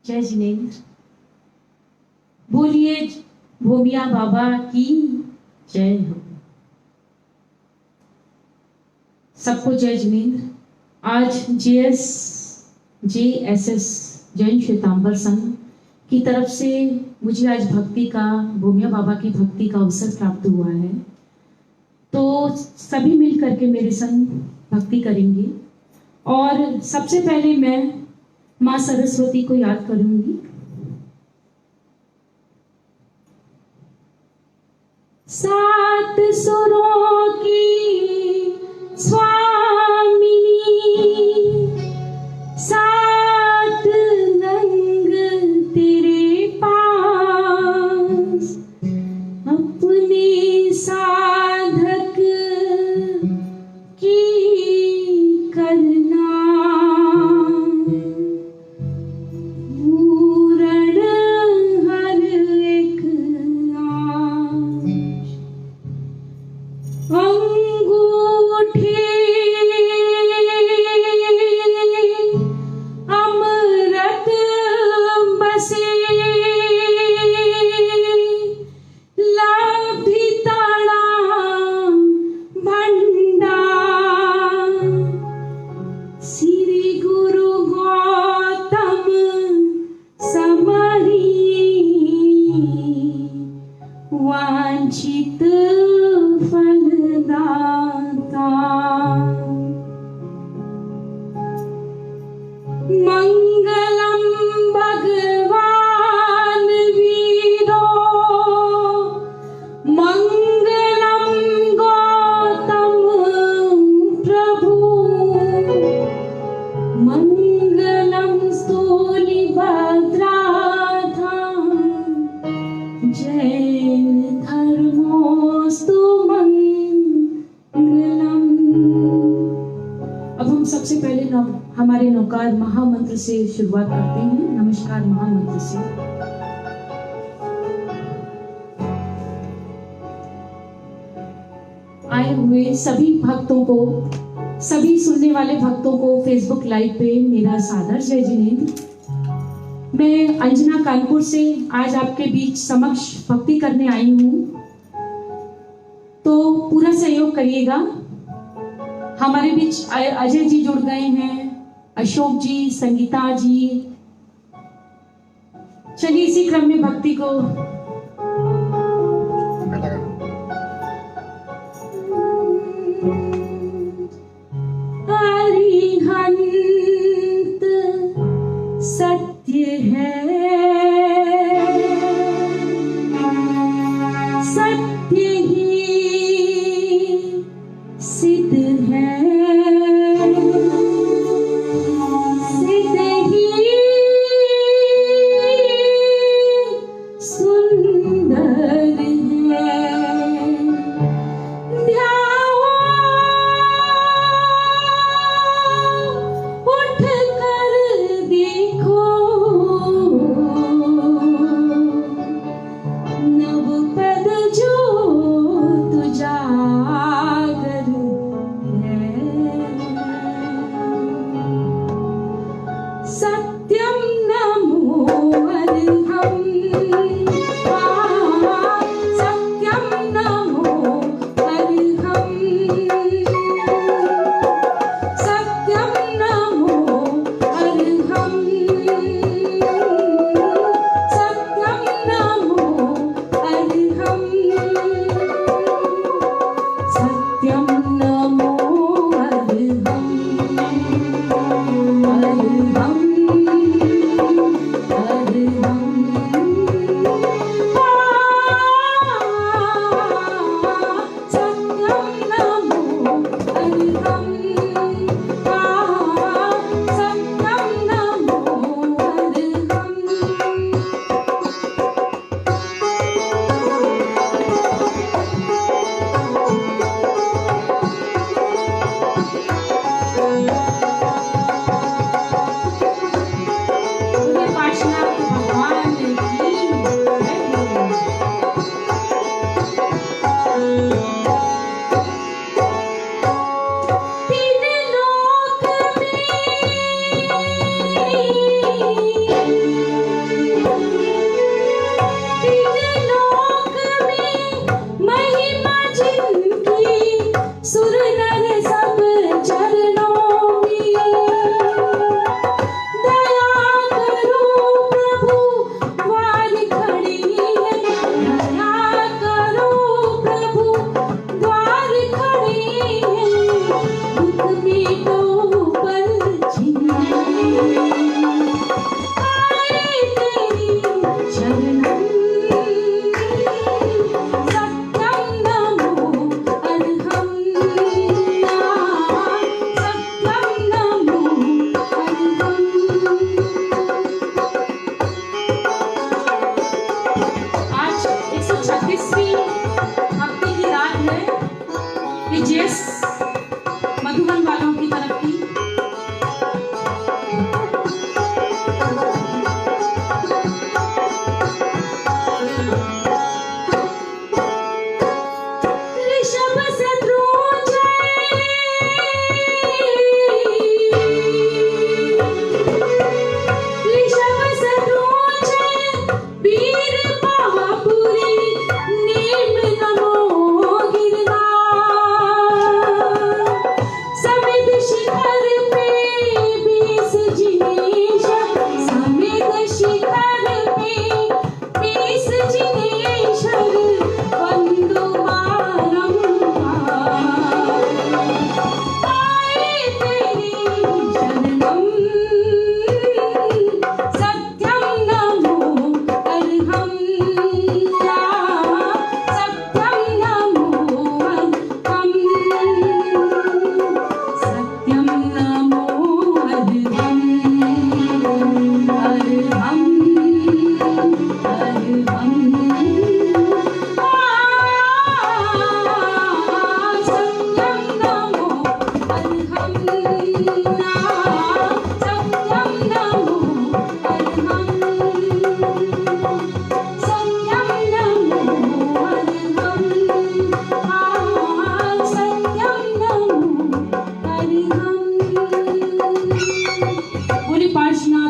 जय जिनेंद्र। बोलिए भोमिया बाबा की जय हो। सबको जय जिनेंद्र। आज JSS जैन श्वेतांबर संघ की तरफ से मुझे आज भक्ति का, भोमिया बाबा की भक्ति का अवसर प्राप्त हुआ है। तो सभी मिल करके मेरे संग भक्ति करेंगे। और सबसे पहले मैं माँ सरस्वती को याद करूंगी। सात सुरों की स्वामिनी, सात रंग तेरे पास, अपने साधक की करना पूर्ण हर एक आश। अंगूठे अमृत बसे, लाभी ताड़ा भंडार, श्री गुरु गौतम समरी, वांछित फलदाता। मंगलम भगवान वीरो, मंगलम गौतम प्रभु, मंगलम स्थूलिभद्राधा, जैन धर्मोस्तु मंगलम। अब हम सबसे पहले हमारे नौकार महामंत्र से शुरुआत करते हैं। नमस्कार महामंत्र से। आए हुए सभी भक्तों को, सभी सुनने वाले भक्तों को फेसबुक लाइव पे मेरा सादर जय जिनेंद्र। मैं अंजना कानपुर से आज आपके बीच समक्ष भक्ति करने आई हूँ, तो पूरा सहयोग करिएगा। हमारे बीच अजय जी जुड़ गए हैं, अशोक जी, संगीता जी। चलिए इसी क्रम में भक्ति को अरिहंत सत्य है, सत्य ही सिद्ध है, सिद्ध ही सुंदर है। ध्याओ उठ कर देखो, नव पद जो तुजागर है। सत्यम नमो अर्हम, सत्यम नमो अर्हम, सत्यम नमो अर्हम, सत्यम नमो अर्हम, सत्यम नमो अर्हम, अर्हम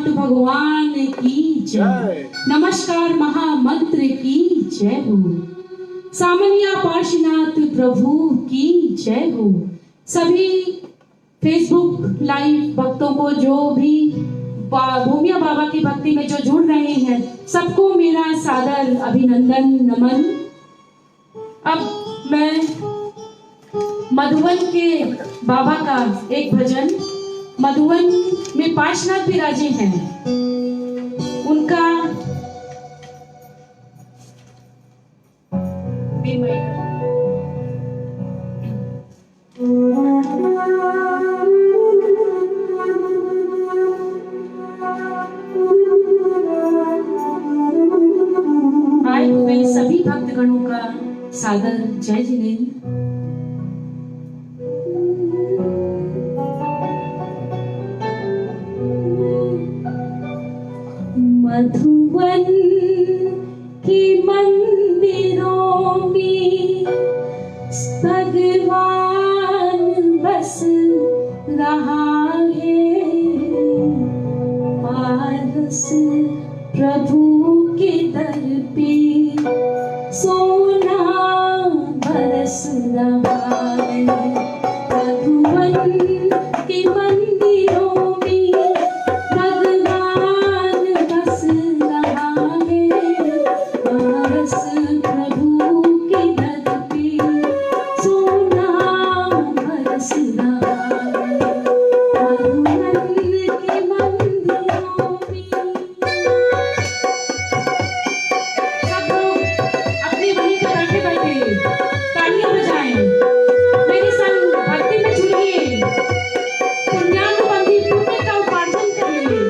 पार्श्वनाथ भगवान की जय। नमस्कार महामंत्र की जय हो। सामनिया पार्श्वनाथ प्रभु की जय हो। सभी फेसबुक लाइव भक्तों को, जो भी भूमिया बाबा की भक्ति में जो जुड़ रहे हैं, सबको मेरा सादर अभिनंदन नमन। अब मैं मधुबन के बाबा का एक भजन, मधुबन में पार्श्वनाथ विराजे हैं, उनका आए हुए सभी भक्तगणों का सादर जय जिनेन्द्र। मधुबन के मंदिरों में भगवान बस रहा है, पारस प्रभु के दर पे सोना बरस रहा है। मधुबन के मंदिरों में भगवान बस रहा है, पारस प्रभु के दर पे सोना बरस रहा है। मधुबन के मंदिरों में सब लोग अपनी वहीं पे बैठे बैठे तालियां बजाएं, मेरे संग भक्ति में जुड़िए, पुण्यानुबंधी पुण्य का उपार्जन करिए।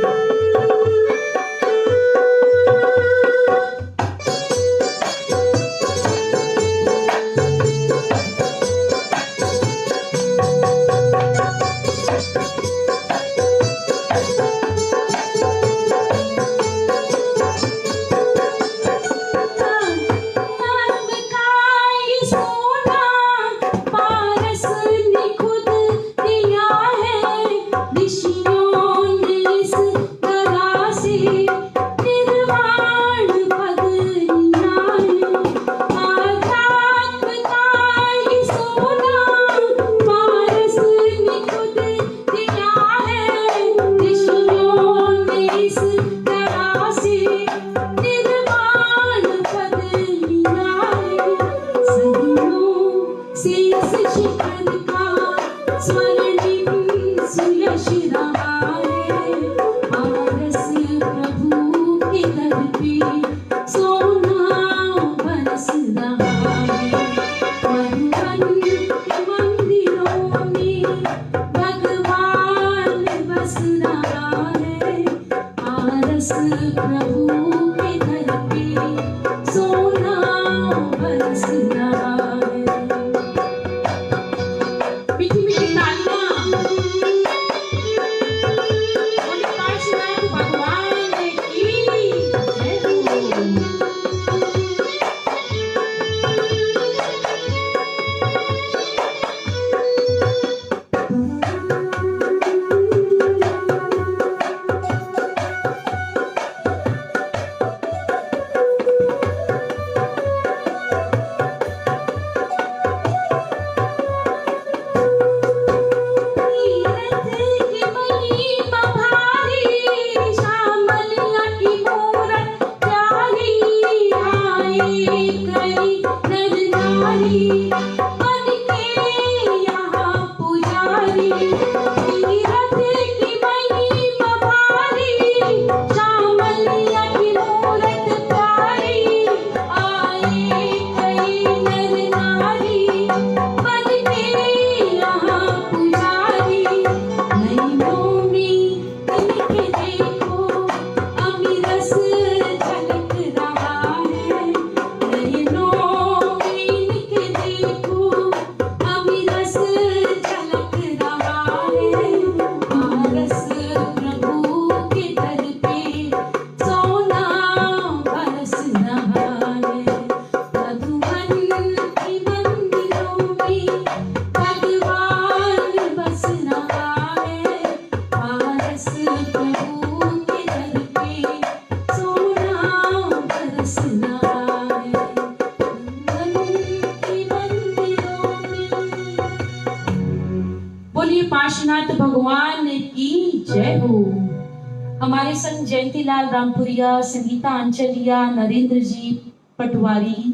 हमारे संग जयंतीलाल रामपुरिया, संगीता अंचलिया, नरेंद्र जी पटवारी,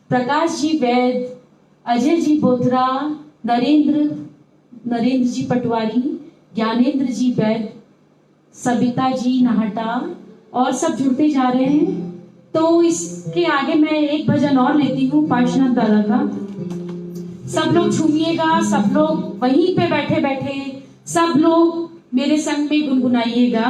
प्रकाश जी वैद, अजय जी बोथरा, नरेंद्र जी पटवारी, ज्ञानेंद्र जी वैद, सबिता जी नाहटा और सब जुड़ते जा रहे हैं। तो इसके आगे मैं एक भजन और लेती हूँ पार्श्वनाथ दादा का। सब लोग झूमिएगा, सब लोग वहीं पे बैठे बैठे सब लोग मेरे संग में गुनगुनाइएगा।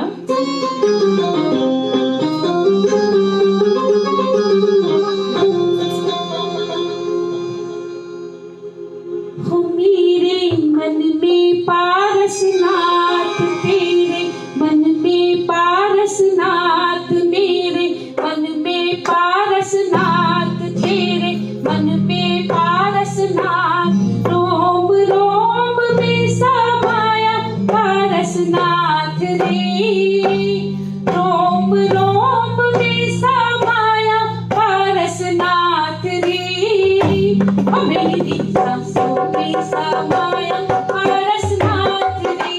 हो मेरे मन में पारसनाथ, तेरे मन में पारसनाथ, मेरे मन में पारसनाथ, तेरे मन में पारसनाथ, रोम रोम में समाया पारसनाथ रे, रोम रोम में समाया पारसनाथ रे, मेरी सांसों में समाया पारसनाथ रे,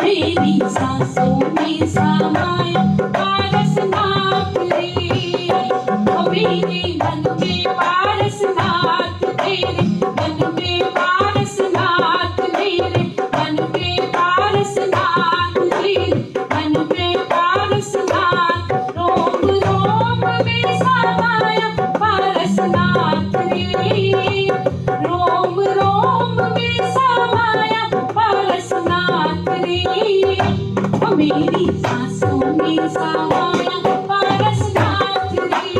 मेरी सांसों में समाया पारसनाथ रे, मेरे मन में पारसनाथ, तेरे मन में पारसनाथ, मेरे मन में पारसनाथ, तेरे मन में पारसनाथ, रोम रोम में समाया पारसनाथ रे, रोम रोम में समाया पारसनाथ रे, मेरी सांसों में समाया पारसनाथ रे,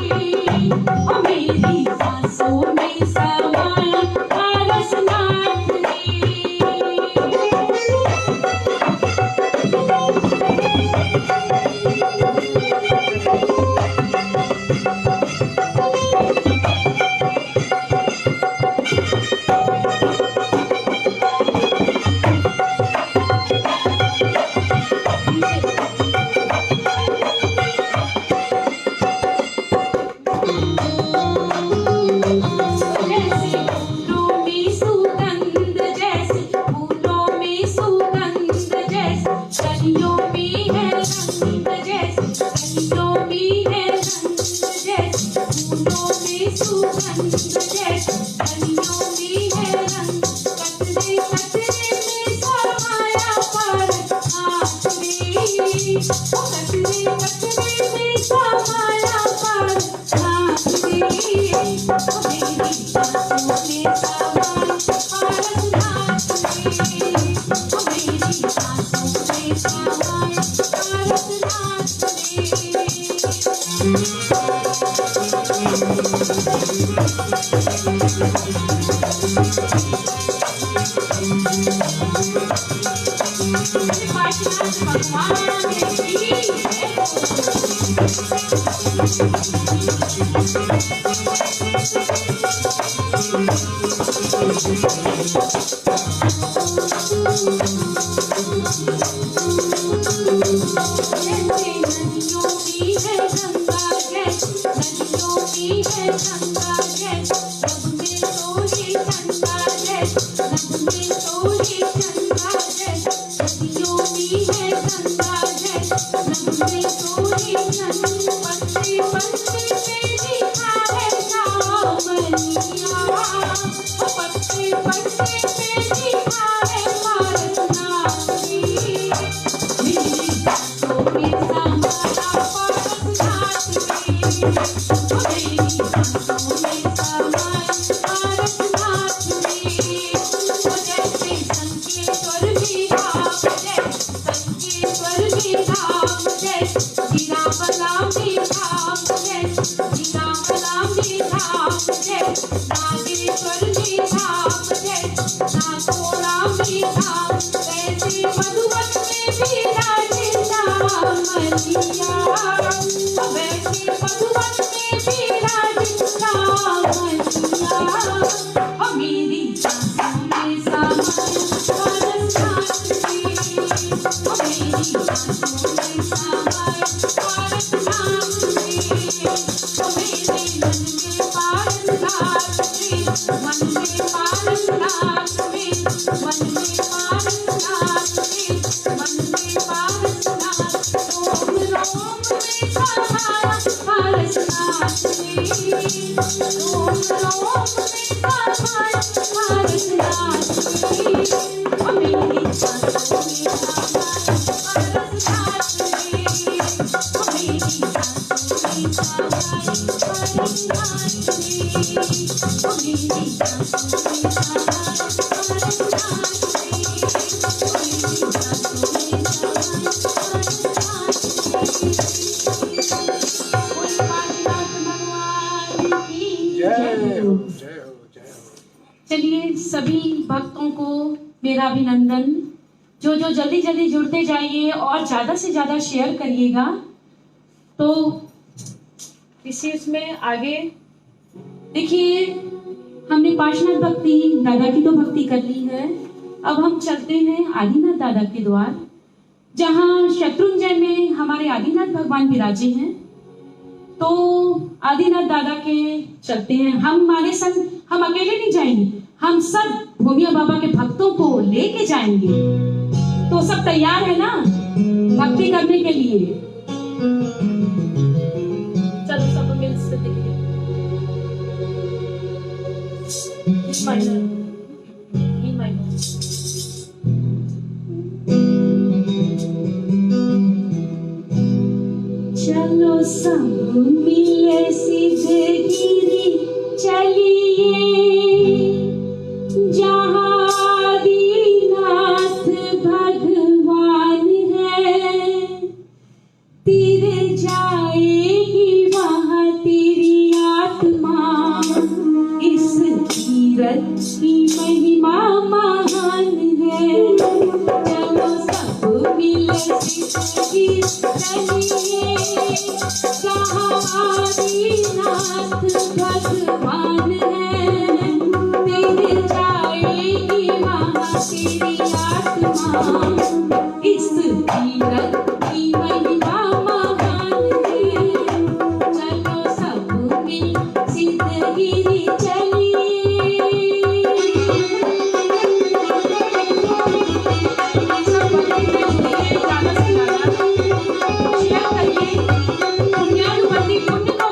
मेरी सांसों में समाया पारसनाथ रे। जैसे फूलों में सुगंध, जैसे फूलों में सुगंध, जैसे कलियों में है रंग, जैसे कलियों में है रंग, जैसे फूलों में सुगंध, जैसे कलियों में है रंग, कतरे कतरे में समाया पारसनाथ रे, कतरे कतरे में समाया पारसनाथ रे, मेरी सांसों में समाया पारसनाथ रे, मेरी सांसों में समाया पारसनाथ रे। पार्श्वनाथ भगवान की जैसे नदियों की है गंगा, जैसे नदियों की है गंगा, जैसे नभ में सोहे चंदा, जैसे नभ में सोहे चंदा, जैसे नदियों की है गंगा, जैसे नभ में सोहे चंदा, पत्ते पत्ते पे लिखा है सावलिया, पत्ते पत्ते पे लिखा है पारसनाथ रे, मेरी सांसों में समाया पारसनाथ रे, मेरी सांसों में समाया पारसनाथ रे, जैसे संकेश्वर में धाम, जैसे संकेश्वर में धाम, जैसे जीरावला में धाम, जैसे जीरावला में धाम, जैसे नागेश्वर में धाम, जैसे नागोरा में धाम, वैसे मधुबन में भी राजे रामलिया, वैसे मधुबन में भी राजे रामलिया, मेरी सांसों में समाया पारसनाथ रे, मेरी सांसों में समाया पारसनाथ रे, मेरे मन में पारसनाथ रे, मन में पारसनाथ रे, मन में पारसनाथ रे, मन में पारसनाथ चलिए सभी भक्तों को मेरा अभिनंदन। जो जल्दी जल्दी जुड़ते जाइए और ज़्यादा से ज़्यादा शेयर करिएगा। तो इसी उसमें आगे देखिए, हमने पार्श्वनाथ भक्ति दादा की तो भक्ति कर ली है। अब हम चलते हैं आदिनाथ दादा के द्वार, जहाँ शत्रुंजय में हमारे आदिनाथ भगवान विराजे हैं। तो आदिनाथ दादा के चलते हैं हम, हमारे संग हम अकेले नहीं जाएंगे, हम सब भूमिया बाबा के भक्तों को लेके जाएंगे। तो सब तैयार है ना भक्ति करने के लिए? चलो सब मिल से देखिए। चलो सब मिले सीधे गिरी चलिए, जहाँ आदिनाथ भगवान है। तेरे जाएगी वहाँ तेरी आत्मा, इस तीरथ की महिमा महान है। चलो सब मिले सीधे चलिए, जहाँ आदिनाथ भगवान है। तेरे जाएगी वहाँ तेरी आत्मा, इस तीरथ की महिमा महान है। चलो सब मिल सिद्धगिरी चलिए।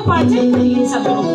पाचन करिए सब लोग।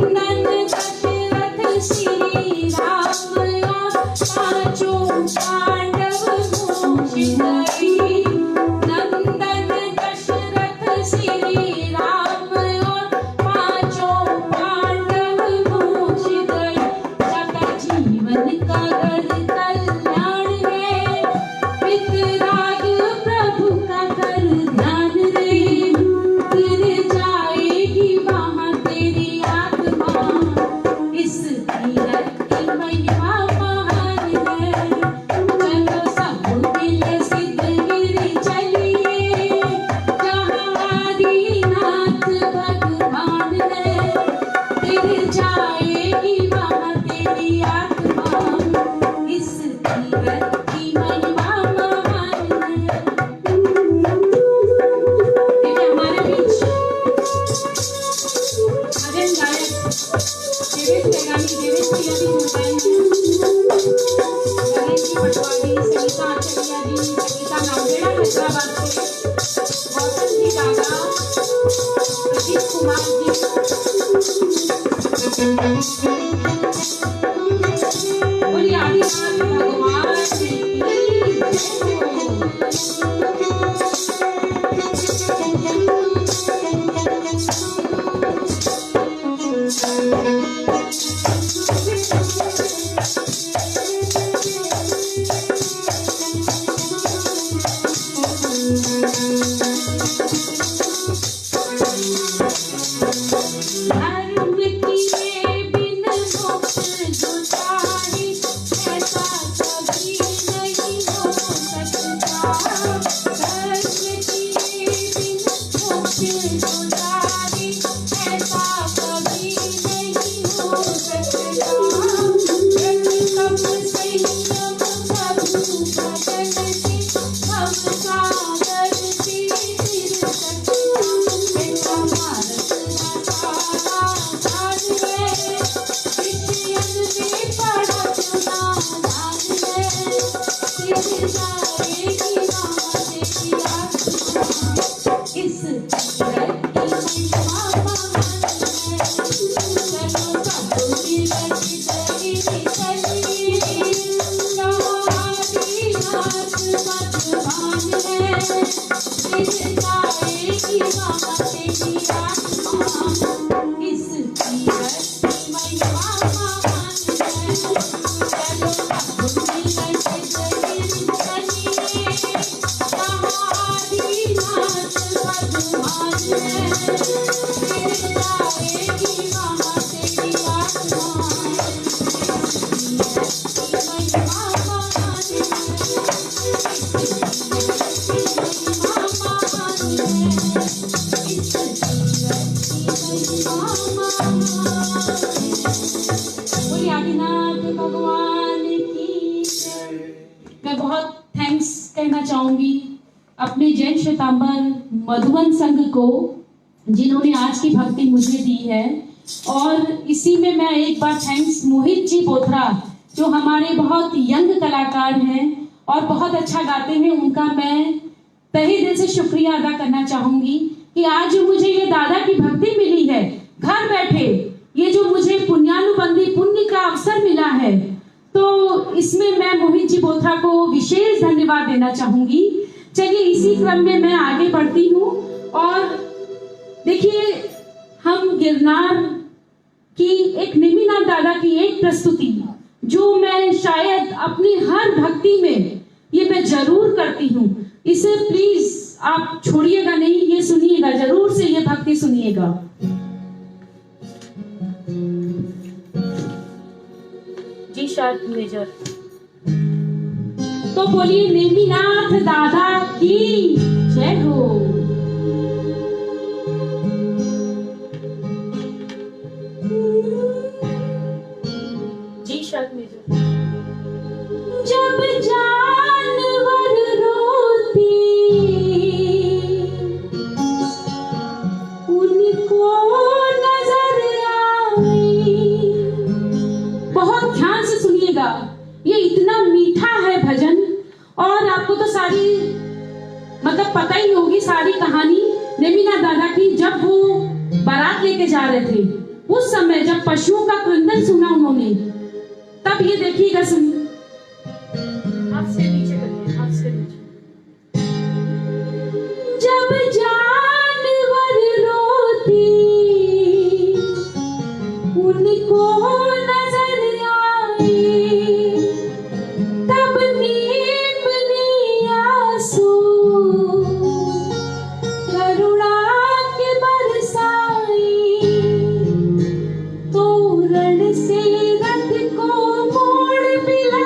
नंदन लेजेंड गायक देवेश बेगानी, देवेश भैया भी जुड़ गए हैं। गणेश जी पटवारी, सविता आचार्य जी, सविता नामदेड़ा हैदराबाद से, गौतम जी दादा, प्रदीप कुमार जी, बोलिए आदिनाथ भगवान की मैं बहुत थैंक्स कहना चाहूंगी अपने जैन श्वेतांबर मधुबन संघ को, जिन्होंने आज की भक्ति मुझे दी है। और इसी में मैं एक बार थैंक्स मोहित जी बोथरा, जो हमारे बहुत यंग कलाकार हैं और बहुत अच्छा गाते हैं, उनका मैं तहे दिल से शुक्रिया अदा करना चाहूंगी कि आज जो मुझे ये दादा की भक्ति मिली है घर बैठे, ये जो मुझे पुण्यानुबंधी पुण्य का अवसर मिला है, तो इसमें मैं मोहित जी बोथरा को विशेष धन्यवाद देना चाहूंगी। चलिए इसी क्रम में मैं आगे बढ़ती हूँ। और देखिए, हम गिरनार की एक नेमिनाथ दादा की एक प्रस्तुति, जो मैं शायद अपनी हर भक्ति में ये मैं जरूर करती हूँ, इसे प्लीज आप छोड़िएगा नहीं, ये सुनिएगा, जरूर से ये भक्ति सुनिएगा। G sharp major. तो बोलिए नेमिनाथ दादा की जय हो। G sharp major. जब जानवर रोती उनको नजर आई। बहुत ध्यान से सुनिएगा, ये इतना मीठा है भजन, और आपको तो सारी मतलब पता ही होगी सारी कहानी नेमिनाथ दादा की। जब वो बारात लेके जा रहे थे, उस समय जब पशुओं का क्रंदन सुना उन्होंने, तब ये देखिएगा, सुन हाथ से नीचे करिए, हाथ से नीचे। जब जानवर रोती उनको नजर आई, तब नीम ने आंसू करुणा के बरसाई। तोरण से रथ को मोड़ मिला,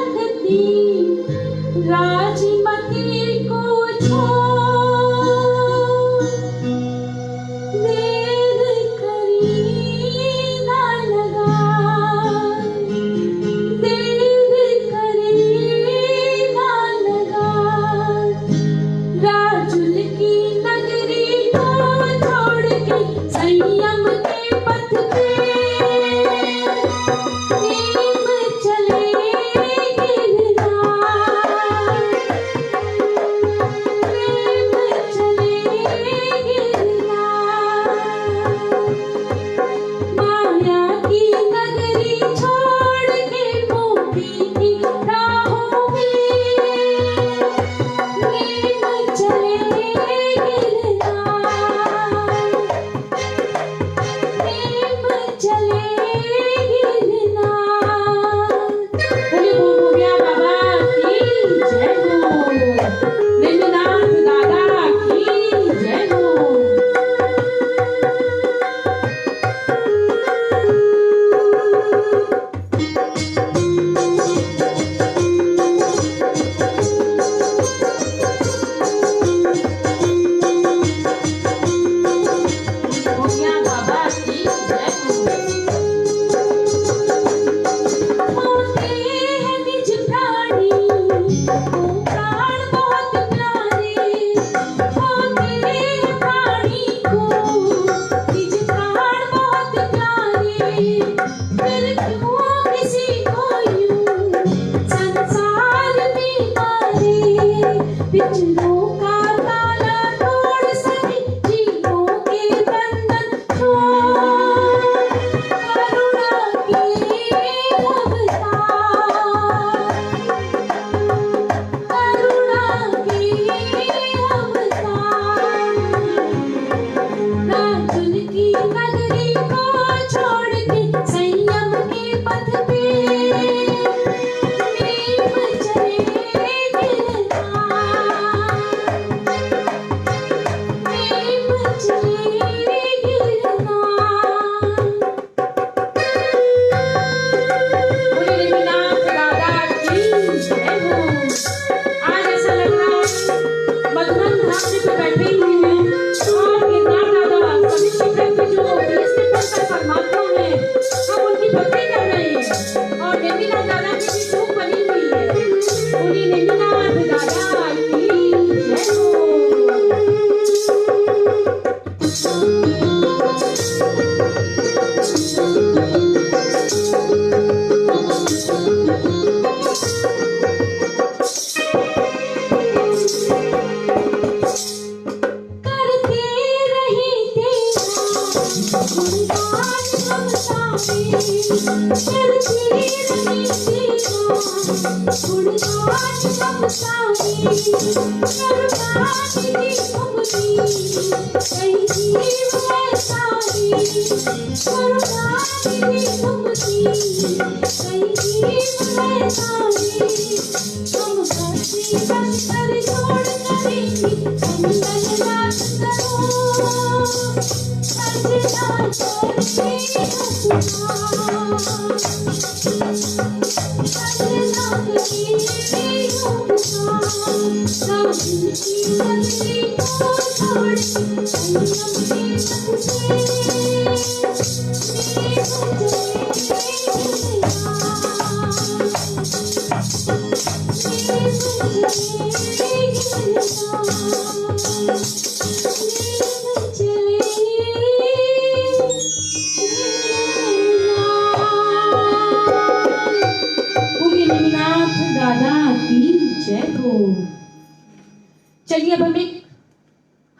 चलिए अब हम एक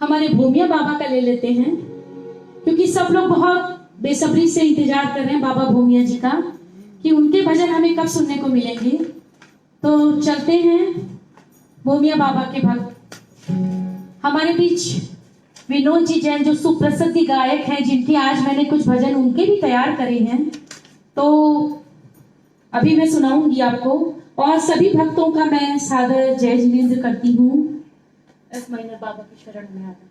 हमारे भूमिया बाबा का ले लेते हैं, क्योंकि सब लोग बहुत बेसब्री से इंतजार कर रहे हैं बाबा भूमिया जी का कि उनके भजन हमें कब सुनने को मिलेंगे। तो चलते हैं भूमिया बाबा के भक्त हमारे बीच विनोद जी जैन, जो सुप्रसिद्ध गायक हैं, जिनके आज मैंने कुछ भजन उनके भी तैयार करे हैं, तो अभी मैं सुनाऊंगी आपको। और सभी भक्तों का मैं सादर जय जिनेंद्र करती हूँ। इस महीने बाबा की शरण में आना।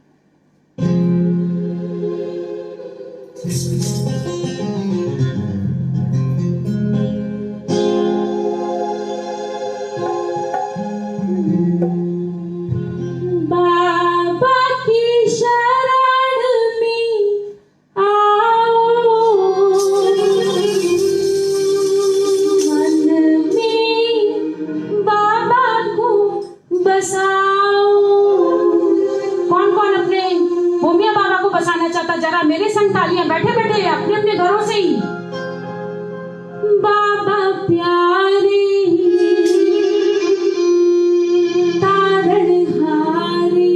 जरा मेरे संग तालियां, बैठे बैठे अपने अपने घरों से ही। बाबा प्यारे तारणहारी,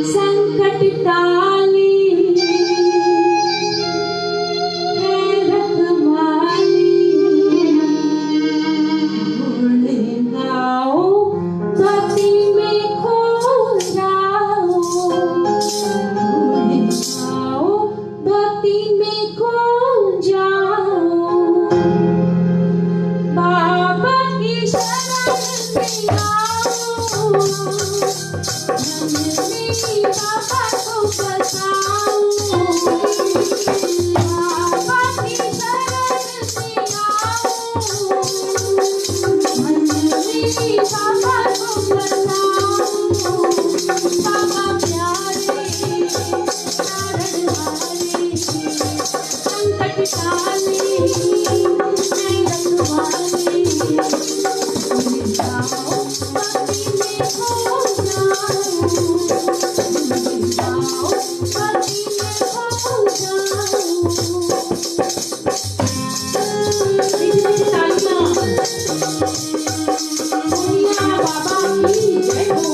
संकट टाली, है रखवाली, गुण गाओ भक्ति में खो जाओ, भक्ति में खो जाओ, बाबा की शरण में आओ, मन में बाबा को बसाओ, बाबा की शरण में आओ, मन में बाबा को बसाओ, बाबा प्यारे तारणहारी, संकट टाली, है रखवाली, जाओ भक्ति में खो जाओ, जाओ भक्ति में खो जाओ। तालियां भूमिया बाबा की जय हो।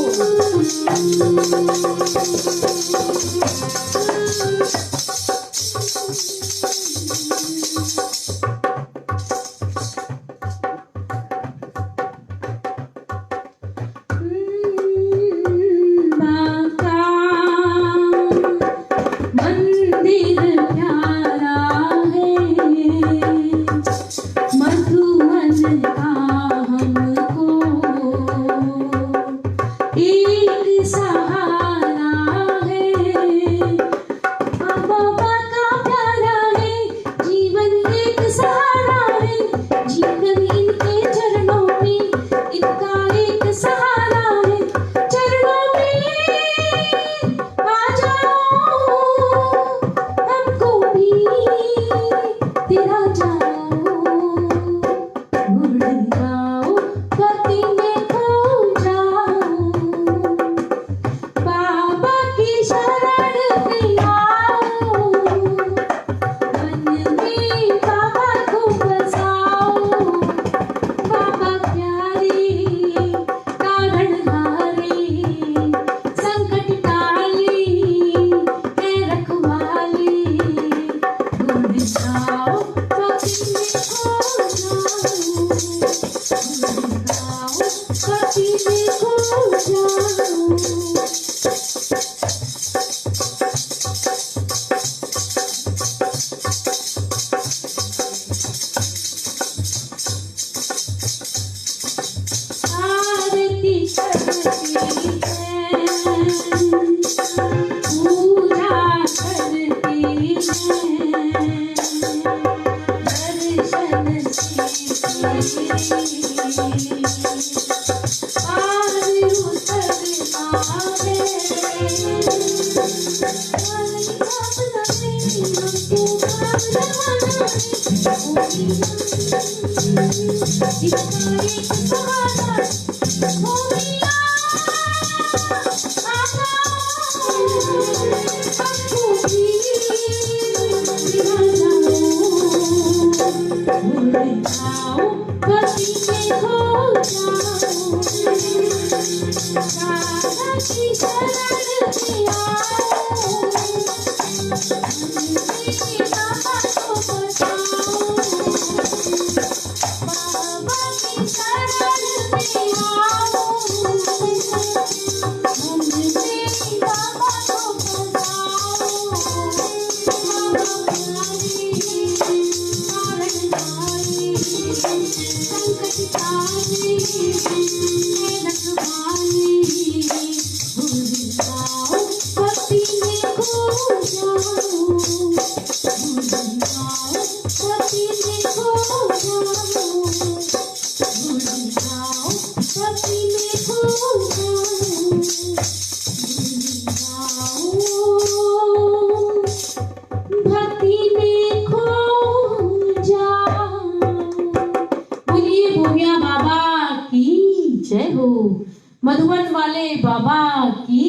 मधुबन वाले बाबा की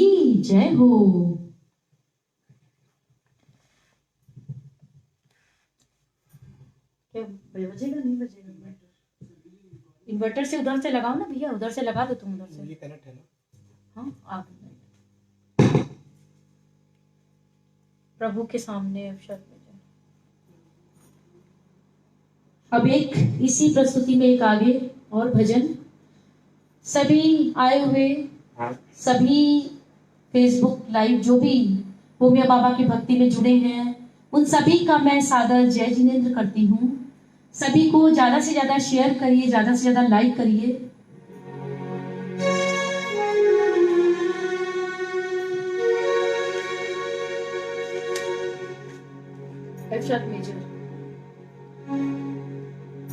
जय हो। क्या बजेगा नहीं बजेगा? इन्वर्टर से उधर से लगाओ ना भैया, उधर से लगा दो तुम, उधर से ये कनेक्ट है ना। हाँ आप प्रभु के सामने अवसर में अब एक इसी प्रस्तुति में एक आगे और भजन सभी आए हुए सभी फेसबुक लाइव जो भी भूमिया बाबा की भक्ति में जुड़े हैं उन सभी का मैं सादर जय जिनेंद्र करती हूँ। सभी को ज्यादा से ज्यादा शेयर करिए, ज्यादा से ज्यादा लाइक करिए।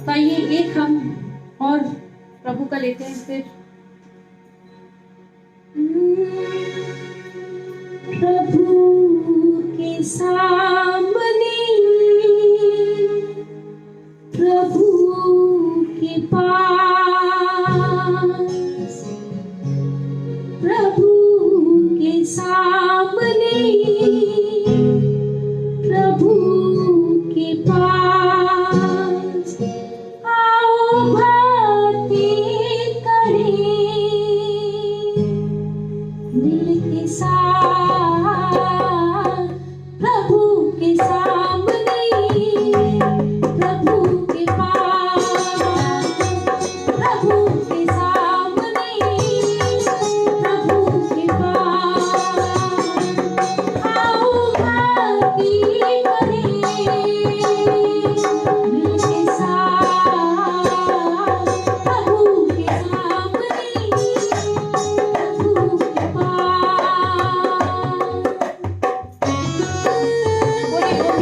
तो ये एक हम और प्रभु का लेते हैं फिर। प्रभु के सामने प्रभु के पास, प्रभु के सामने प्रभु के पास आओ भक्ति करें मिल के साथ, प्रभु के सामने प्रभु के पास, प्रभु के सामने प्रभु के पास आओ भक्ति करें मिल के साथ, प्रभु के सामने प्रभु के पास। बोलिए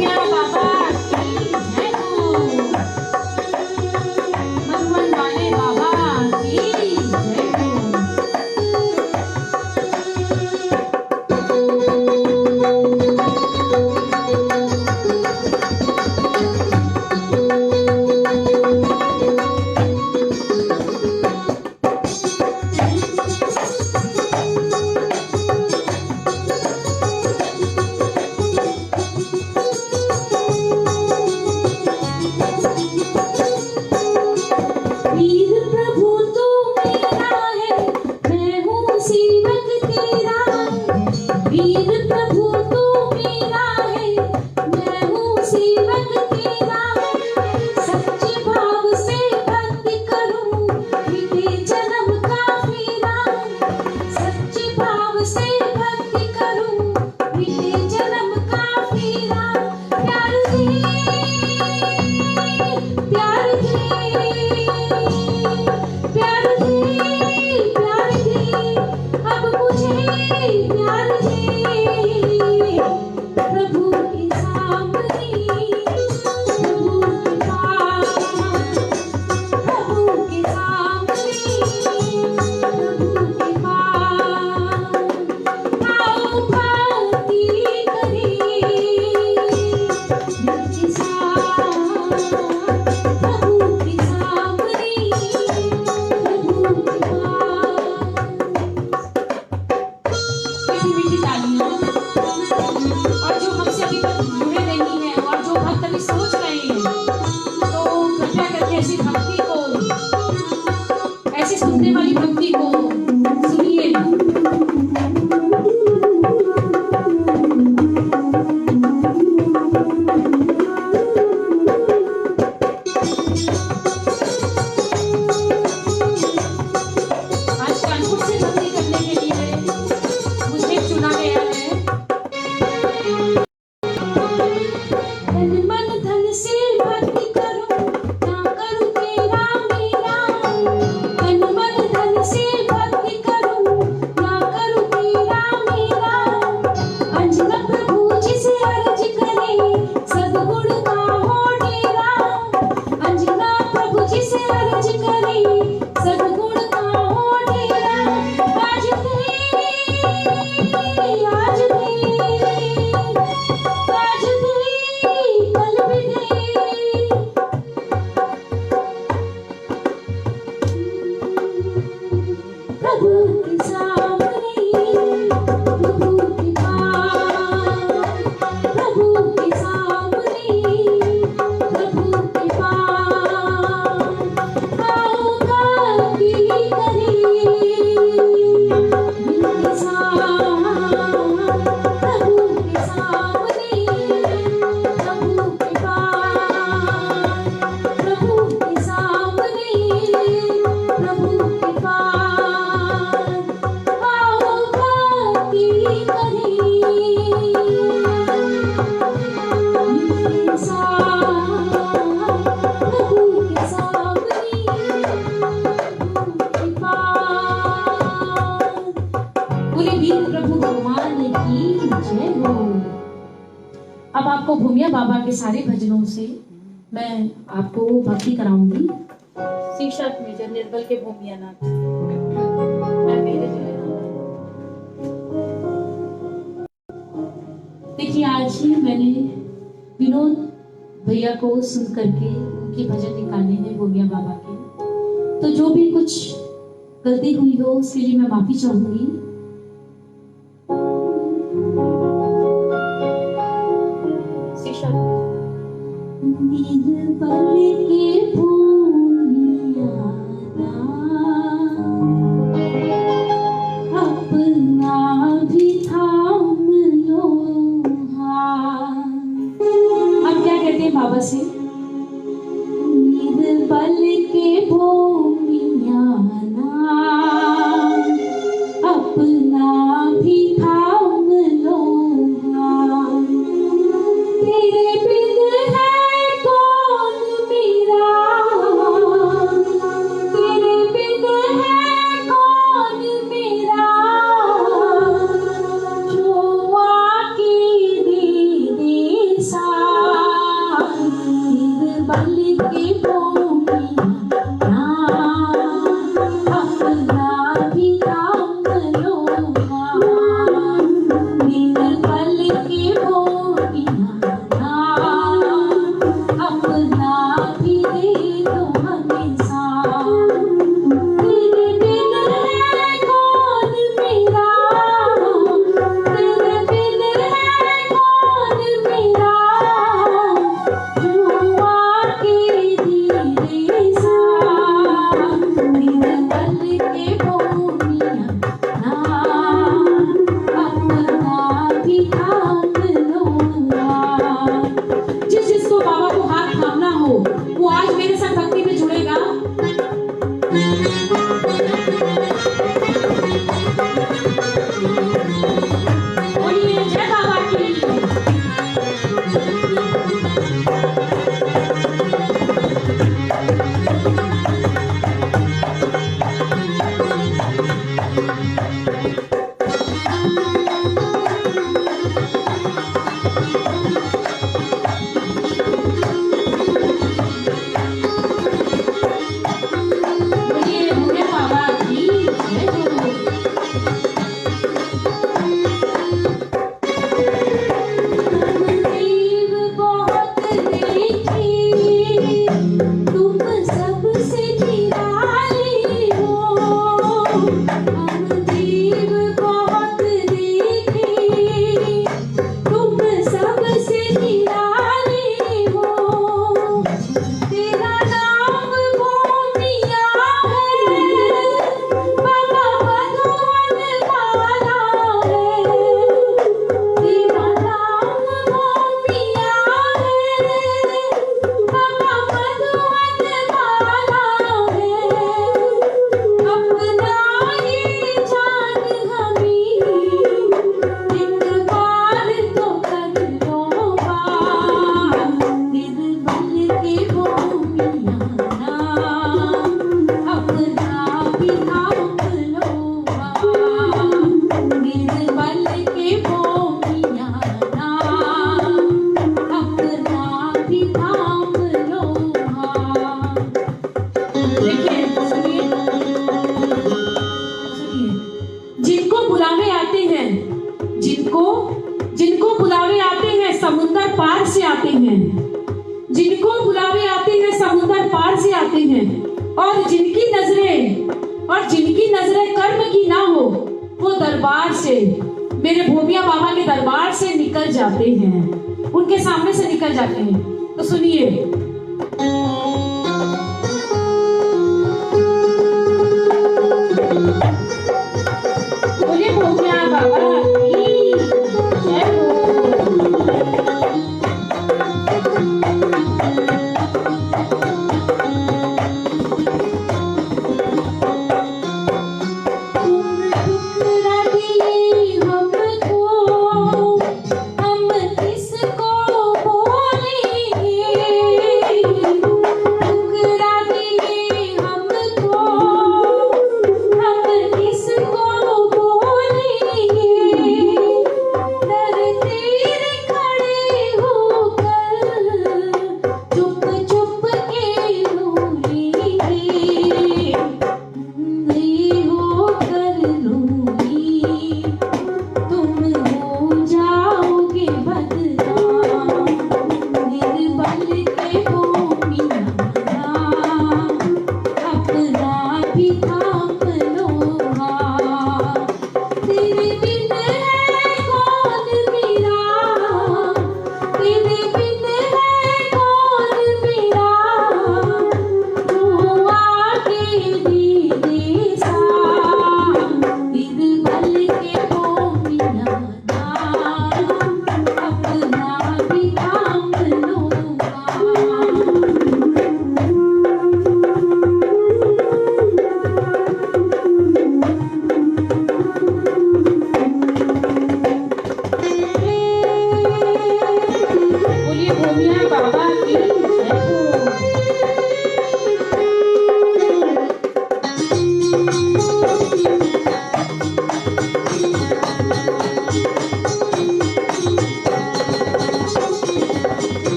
भूमिया बाबा के सारे भजनों से मैं आपको भक्ति कराऊंगी। शीर्षक मेजर निर्बल के भूमिया नाथ मैं मेरे देखिए, आज ही मैंने विनोद भैया को सुन करके उनके भजन निकाले हैं भूमिया बाबा के। तो जो भी कुछ गलती हुई हो उसके लिए मैं माफी चाहूंगी। निर्बल के भूमिया अपना भी थाम लो हाथ। अब क्या कहते हैं बाबा से? निर्बल के भूमिया अपना भी थाम लो हाथ। तेरे बिन है कौन मेरा, तेरे बिन है कौन मेरा, जो आके दे दे साथ। निर्बल के भूमिया अपना भी थाम लो हाथ। निर्बल के भूमिया अपना भी दे दो हमेशा। तेरे बिन है कौन मेरा, तेरे बिन है कौन मेरा, जो आके दे साथ। निर्बल के भूमिया अपना भी थाम लो हाथ। जिसको बाबा को हाथ थामना हो वो आज मेरे साथ भक्ति में जुड़ेगा। बोलिए जय बाबा की। बोलिए भोले बाबा की जय हो। देव बहुत देखी तुम सबसे निराले हो। हम देव बहुत देखी तुम सबसे निराले हो। तेरा नाम भूमिया है, बाबा भगवान वाला है। तेरा नाम भूमिया है, बाबा भगवान वाला है। अपना ये जान हमें एक बार तो कर लो बात। निर्बल के भूमिया अपना भी थाम लो हाथ। निर्बल के भूमिया अपना भी थाम लो हाथ। देखिए, सुनिए सुनिए, जिनको बुलावे आते हैं, जिनको जिनको बुलावे आते हैं समुद्र पार से आते हैं, जिनको बुलावे आते हैं समुद्र पार से आते हैं। और जिनकी नजरें कर्म की ना हो वो दरबार से, मेरे भूमिया बाबा के दरबार से निकल जाते हैं, उनके सामने से निकल जाते हैं। तो सुनिए, बोलिए भूमिया बाबा की जय हो। तुम ठुकरा दिए हमको, हम किसको बोलेंगे। बोलिए भूमिया बाबा की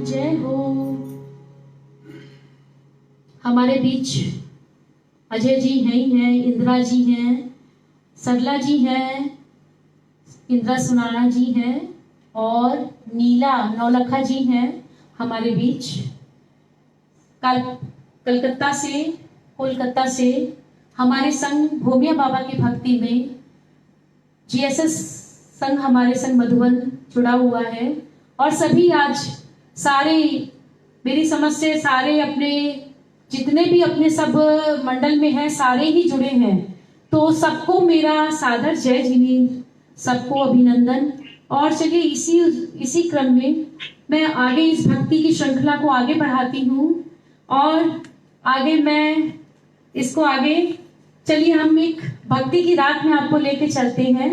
जय हो। हमारे बीच अजय जी हैं ही हैं, इंदिरा जी हैं, सरला जी हैं, इंदिरा सुनाना जी हैं और नीला नौलखा जी हैं हमारे बीच। कोलकाता से हमारे संग भूमिया बाबा की भक्ति में जीएसएस संघ हमारे संग मधुबन जुड़ा हुआ है। और सभी आज सारे मेरी समझ से सारे अपने जितने भी अपने सब मंडल में हैं सारे ही जुड़े हैं। तो सबको मेरा सादर जय जिनेंद्र, सबको अभिनंदन। और चलिए इसी क्रम में मैं आगे इस भक्ति की श्रृंखला को आगे बढ़ाती हूँ और आगे मैं इसको आगे चलिए हम एक भक्ति की रात में आपको लेके चलते हैं।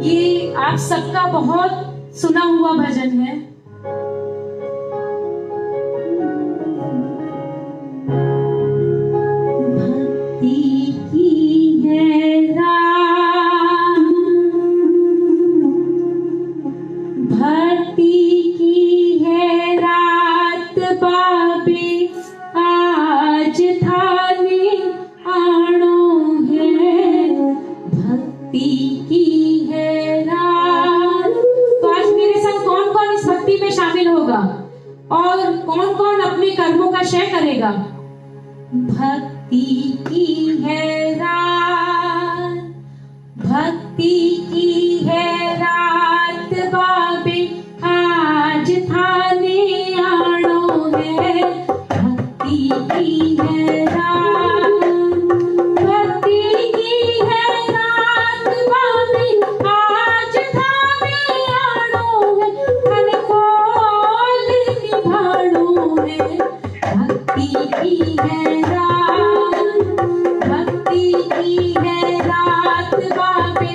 ये आप सबका बहुत सुना हुआ भजन है। भक्ति की है रात, भक्ति की है रात बाबे आज थाने आणो है। भक्ति की है रात। तो आज मेरे साथ कौन कौन इस भक्ति में शामिल होगा और कौन कौन अपने कर्मों का क्षय करेगा। भक्ति की है रात, भक्ति की है रात बाबे आज थाने आणो है। भक्ति की है रात, भक्ति की है रात बाबे आज थाने आणो है। खन खोल निभाणो है। भक्ति की है रात, भक्ति की है रात बाबे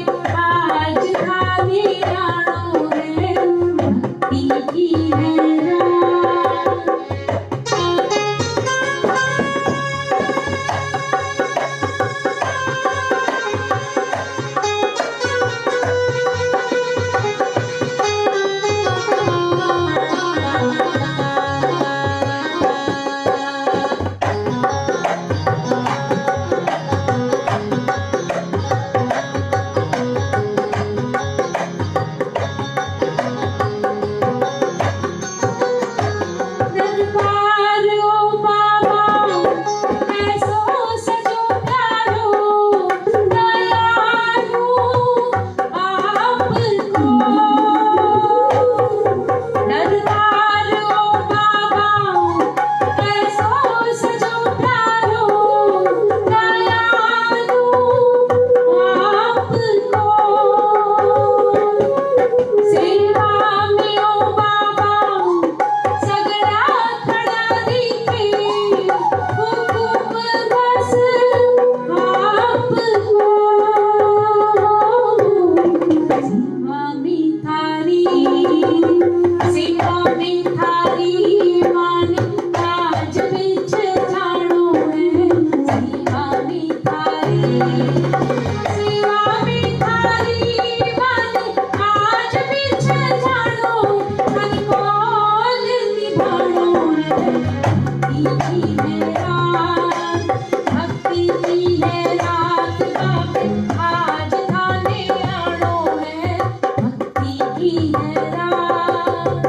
की है रात।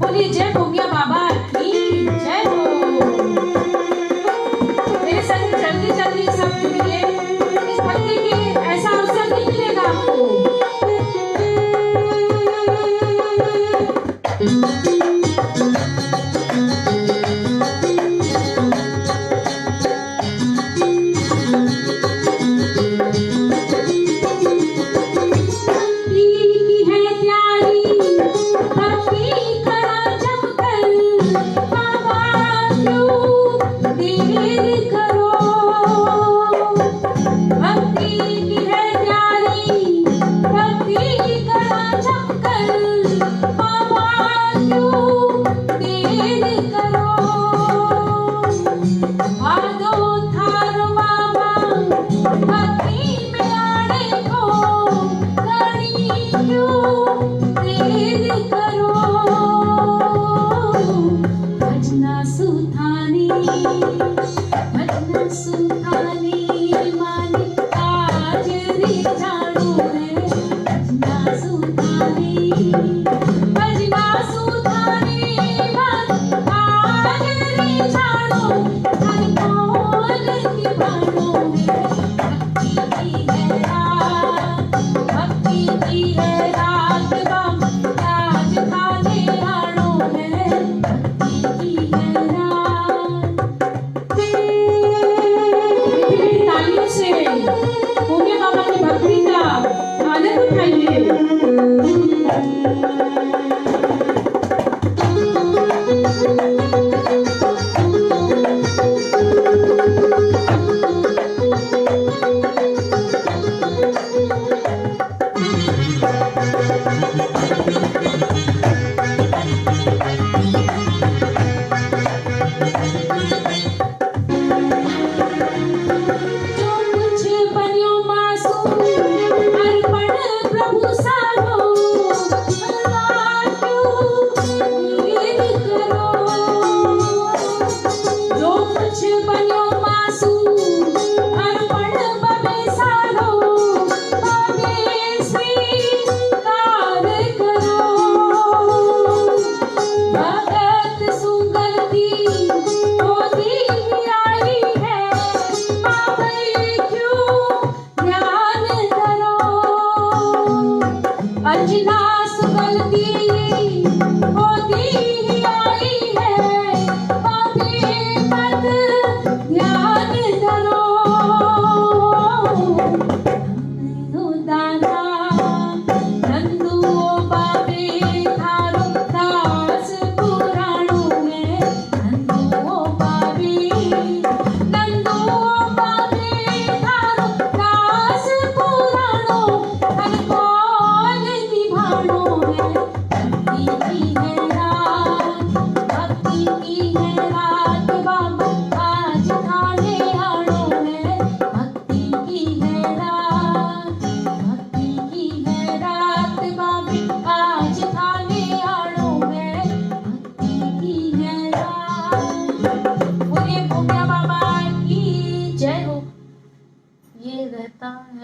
बोलिए जय भोगिया बाबा की जय हो। मेरे संग जल्दी जल्दी सब जुड़िए, इस भक्ति के ऐसा अवसर नहीं मिलेगा आपको।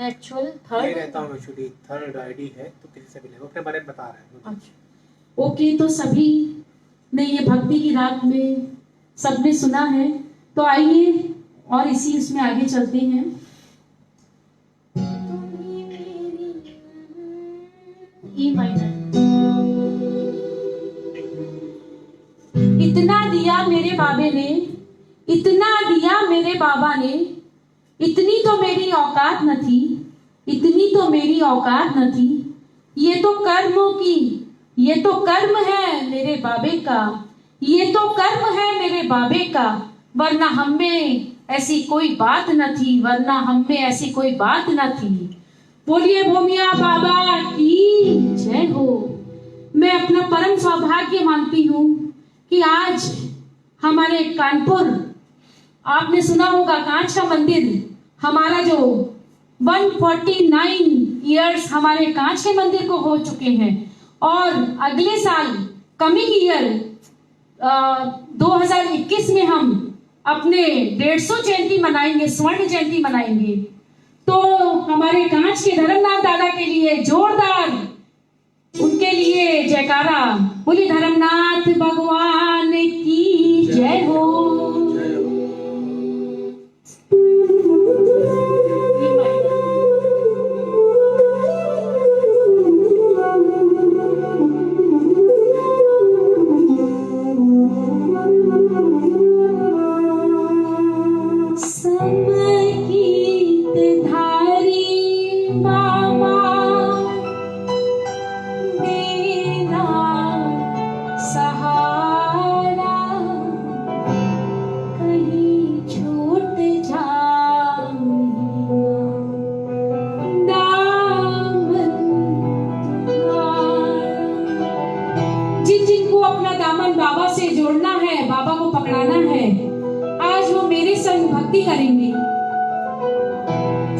एक्चुअल ये रहता हूँ एक्चुअली थर्ड आईडी है, तो किसी से भी ले अपने बारे में बता रहा है। अच्छा ओके, तो सभी ने ये भक्ति की रात में सबने सुना है, तो आइए और इसी इसमें आगे चलते हैं। E minor. इतना दिया मेरे बाबे ने, इतना दिया मेरे बाबा ने, इतनी तो मेरी औकात न थी, इतनी तो मेरी औकात न थी। ये तो कर्मों की, ये तो कर्म है मेरे बाबे का, ये तो कर्म है मेरे बाबे का, वरना हम में ऐसी कोई बात न थी, वरना हम में ऐसी कोई बात न थी। बोलिए भूमिया बाबा की जय हो। मैं अपना परम सौभाग्य मानती हूँ कि आज हमारे कानपुर, आपने सुना होगा कांच का मंदिर, हमारा जो 149 इयर्स हमारे कांच के मंदिर को हो चुके हैं, और अगले साल कमिंग ईयर 2021 में हम अपने 150 जयंती मनाएंगे, स्वर्ण जयंती मनाएंगे। तो हमारे कांच के धर्मनाथ दादा के लिए जोरदार जयकारा, बोलिए धर्मनाथ भगवान की जय हो। बाबा से जोड़ना है, बाबा को पकड़ाना है, आज वो मेरे संग भक्ति करेंगे।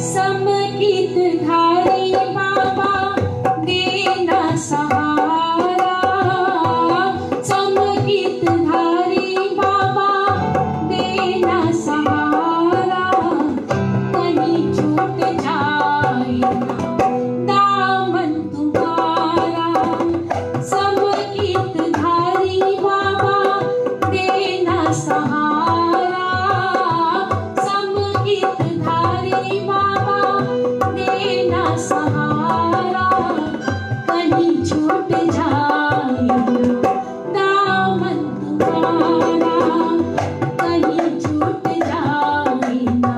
समकित धारी बाबा देना सहारा, समकित धारी बाबा देना सहारा, कहीं छूट जाए दामन तुम्हारा। समकित धारी बाबा देना सहारा, समकित धारी बाबा देना सहारा, कहीं छूट जाए दामन तुम्हारा, कहीं छूट जाए ना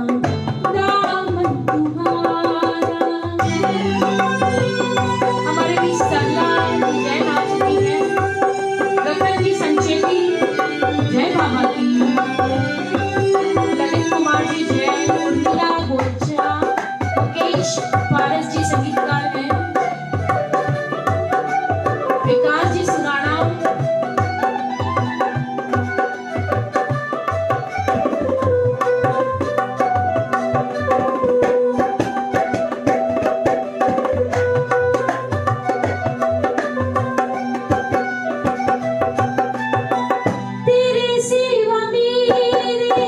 दामन तुम्हारा। हमारे बीच सरला जय नाचती है, रतन जी संचेती जय बाबा की, ललित कुमार जी जय, उर्मिला गोचा, मुकेश पारस जी संगीतकार हैं, विकास जी सुराणा, तेरे सिवा मेरे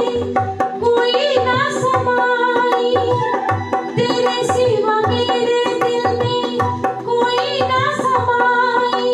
कोई ना समाई, तेरे सिवा मेरे दिल में कोई ना समाई,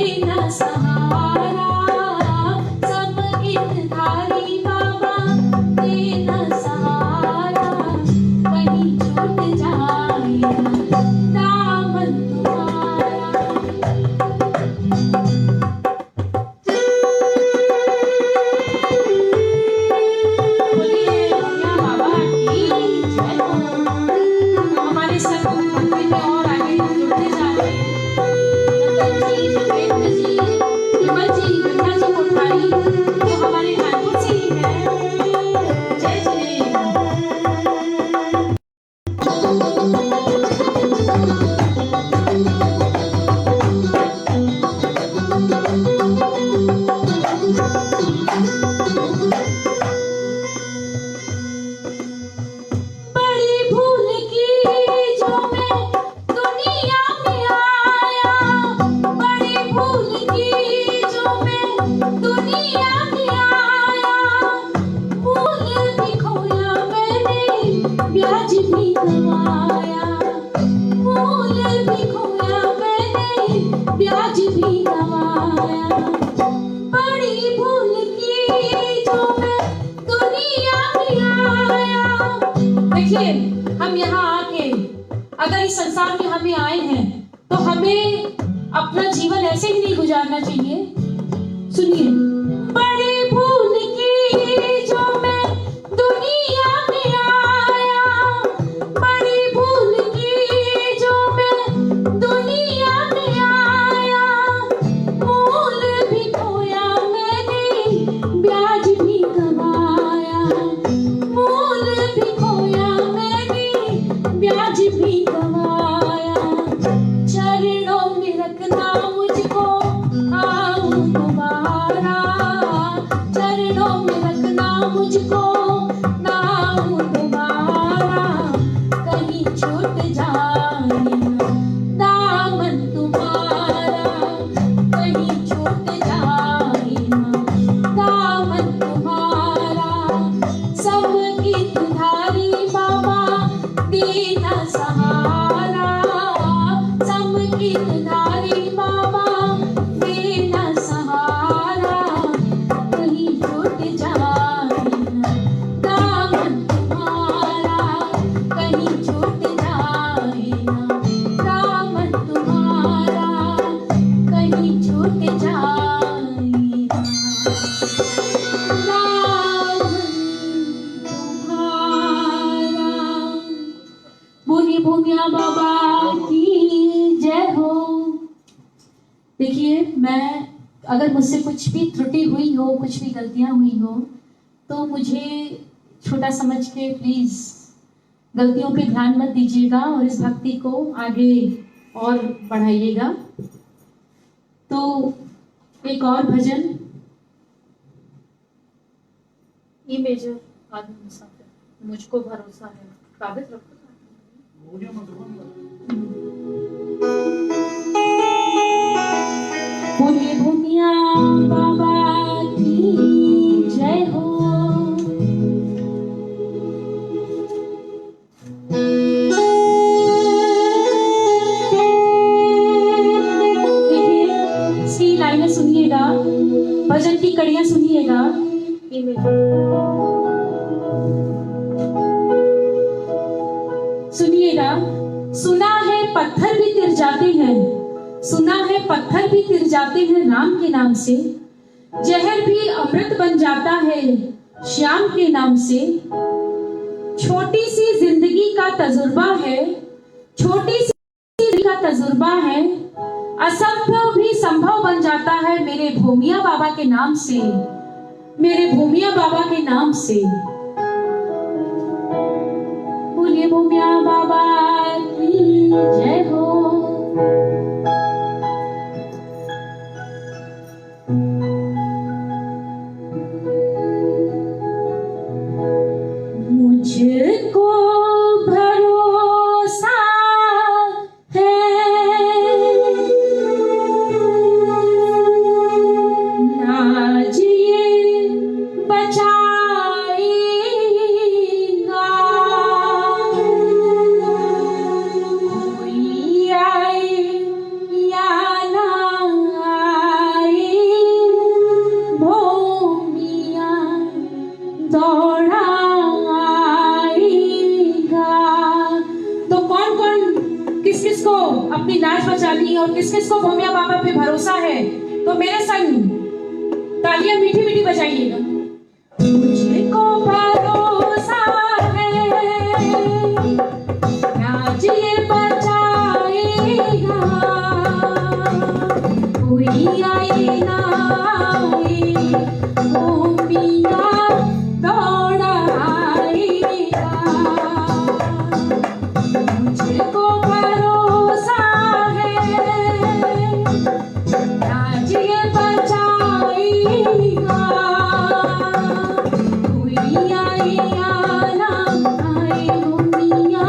देना सहारा, सब गिरधारी बाबा देना सहारा, कहीं छूट जाए दामन तुम्हारा। बोलिए भोमिया बाबा की जय हो। हमारे संग भक्ति में और आगे जुड़ते जा रहे हैं। नंदन जी, जगेंद्र जी, विमल जी, गंगा जी कोठारी, जो हमारे कानपुर से ही हैं। जय जय। बड़ी भूल की जो मैं दुनिया में आया, बड़ी भूल की जो मैं दुनिया में आया, मूल भी खोया मैंने ब्याज भी गवाया, मूल भी खोया मैंने ब्याज भी गवाया, बड़ी भूल की जो मैं दुनिया में आया। देखिए, हम यहाँ आके अगर इस संसार में हमें आए हैं तो हमें अपना जीवन ऐसे ही नहीं गुजारना चाहिए। सुनिए, बड़ी भूल की जो मैं दुनिया में आया, बड़ी भूल की जो मैं दुनिया में आया, मूल भी खोया मैंने ब्याज भी गवाया, मूल भी खोया मैंने ब्याज भी गवाया, चरणों में रखना मुझको आऊं दोबारा, चरणों में रखना मुझको ना आऊं दोबारा, कहीं छूट जाए दामन तुम्हारा, कहीं छूट जाए दामन तुम्हारा, सब गिरधारी बाबा देना सहारा, सब गिरधारी बाबा देना सहारा, कहीं छूट जाए दामन तुम्हारा, कहीं छूट जाए दामन तुम्हारा, कहीं छूट जाए दामन तुम्हारा। बोलिए भोमिया बाबा की जय हो। देखिए, मैं अगर मुझसे कुछ भी त्रुटि हुई हो, कुछ भी गलतियां हुई हो, तो मुझे छोटा समझ के प्लीज गलतियों पे ध्यान मत दीजिएगा और इस भक्ति को आगे और बढ़ाइएगा। तो एक और भजन, ई मेजर आदमी मुसाफिर, मुझको भरोसा है, कागज रखो। बोलिए भोमिया बाबा की जय हो। देखिए, इसकी लाइनें सुनिएगा, भजन की कड़ियां सुनिएगा। ई मेजर सुनिएगा, सुना है पत्थर भी तिर जाते हैं, सुना है पत्थर भी तिर जाते हैं राम के नाम से, जहर भी अमृत बन जाता है श्याम के नाम से, छोटी सी जिंदगी का तजुर्बा है, छोटी सी जिंदगी का तजुर्बा है, असंभव भी संभव बन जाता है मेरे भोमिया बाबा के नाम से, मेरे भोमिया बाबा के नाम से। बोलिए भोमिया बाबा की जय हो। मुझको भरोसा है, नाज ये बचाएगा, कोई अपनी लाज बचा ली और किस किस को भूमिया बाबा पे भरोसा है, तो मेरे संग तालियां मीठी मीठी बजाइएगा। मुझको भरोसा है राज ये बचाएगा, कोई आए ना आए भूमिया दौड़ाएगा। मुझको भरोसा है राज ये बचाएगा, कोई आए या ना आए भूमिया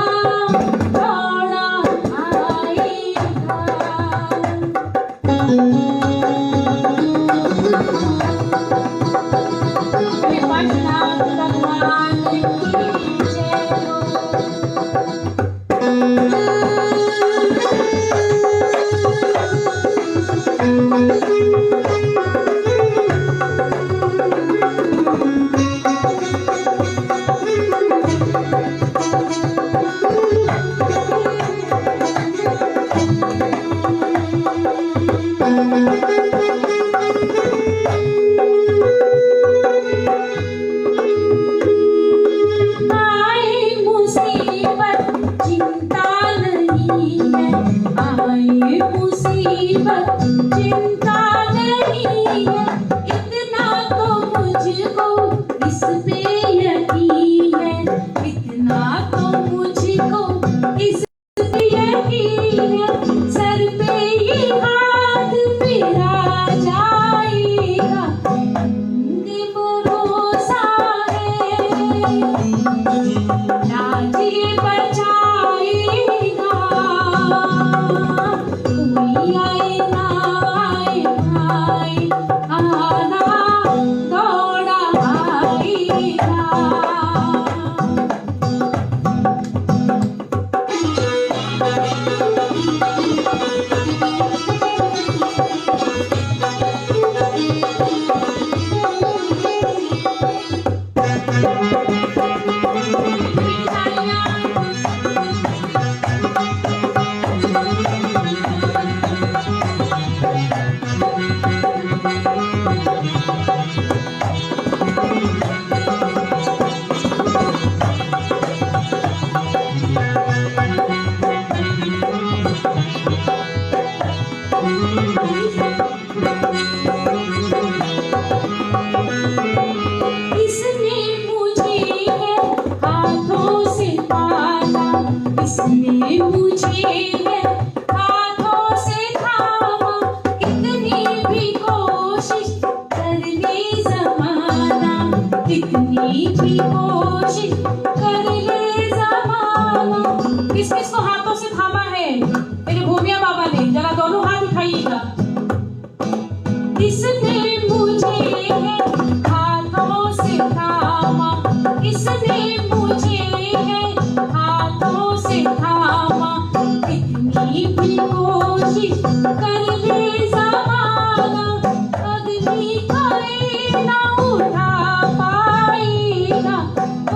चिंता नहीं है, इतना तो मुझको इस पे यकीन है, इतना तो मुझको इस पे यकीन है, सर पे ये हाथ फिरा जाएगा, मुझे भरोसा है राज ये बचाएगा, कोई आए ना आए भाई आना दौड़ाएगा। इसने मुझे है हाथों से पाला, इसने मुझे है हाथों से थामा, कितनी भी कोशिश कर ले ज़माना, कितनी भी कोशिश कर ले ज़माना। किस किस को हाथों से थामा है मेरे भूमिया बाबा ने? जरा दोनों हाथ उठाइएगा। इसने मुझे है हाथों से थामा, इसने मुझे है हाथों से थामा, कितनी भी कोशिश कर ले ज़माना, अगली करे ना उठा पाएगा,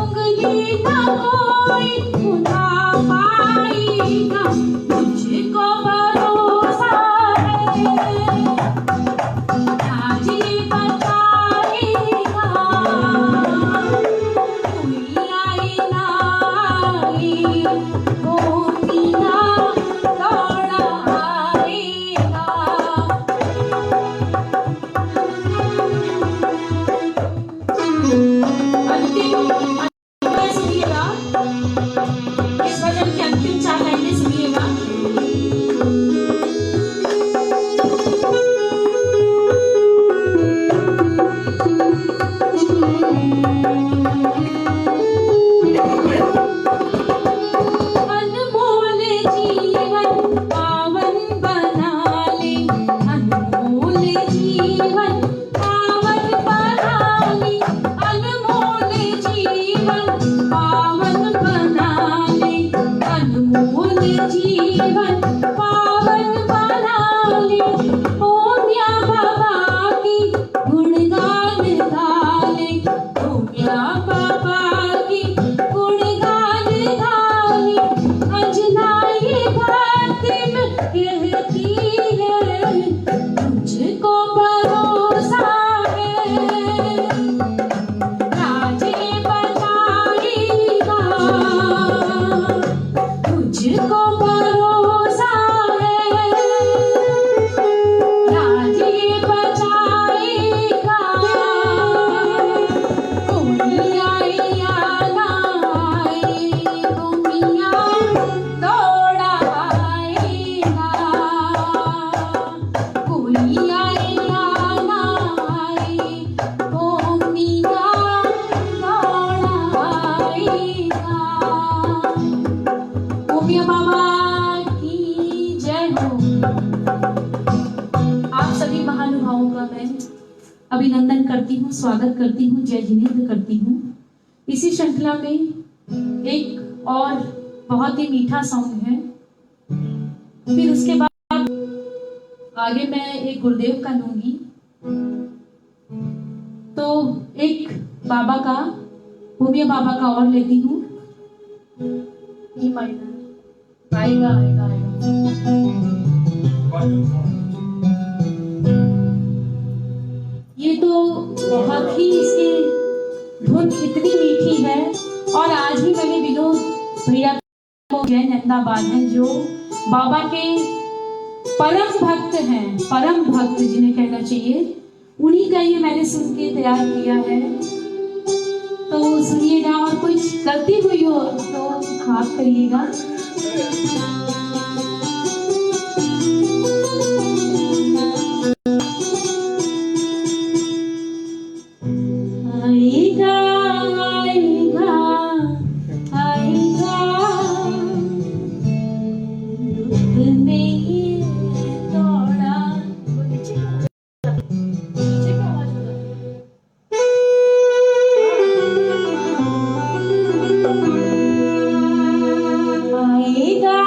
उंगली ना कोई उठा पाएगा। मुझको भरोसा है राज ये बचाएगा, कोई आए ना आए भूमिया दौड़ाएगा। अंतिम सुनिएगा, इस भजन की अंतिम 4 लाइनें सुनिएगा। अनमोल जीवन पावन बना ले, अनमोल जीवन पावन बना ले, अनमोल जीवन पावन बना ले, अनमोल जीवन पावन बना ले। भूमिया बाबा की गुणगान गाले, भूमिया बाबा की गुणगान गाले, अंजनाई भक्ति में माताओं का मैं अभिनंदन करती हूँ, स्वागत करती हूँ, जय जिनेंद्र करती हूँ। इसी श्रृंखला में एक और बहुत ही मीठा सॉन्ग है। फिर उसके बाद आगे मैं एक गुरुदेव का लूंगी, तो एक बाबा का, भूमिया बाबा का और लेती हूँ। ई माइनर आएगा आएगा आएगा। ये तो बहुत ही इसकी धुन इतनी मीठी है। और आज ही मैंने विनोद भैया को, जैन अहमदाबाद हैं, जो बाबा के परम भक्त हैं, परम भक्त जिन्हें कहना चाहिए, उन्हीं का ये मैंने सुन के तैयार किया है। तो सुनिएगा, और कुछ गलती हुई हो तो माफ करिएगा। आएगा आएगा आएगा दुख में ये दौड़ा। नीचे क्या आवाज हो रहा है? आएगा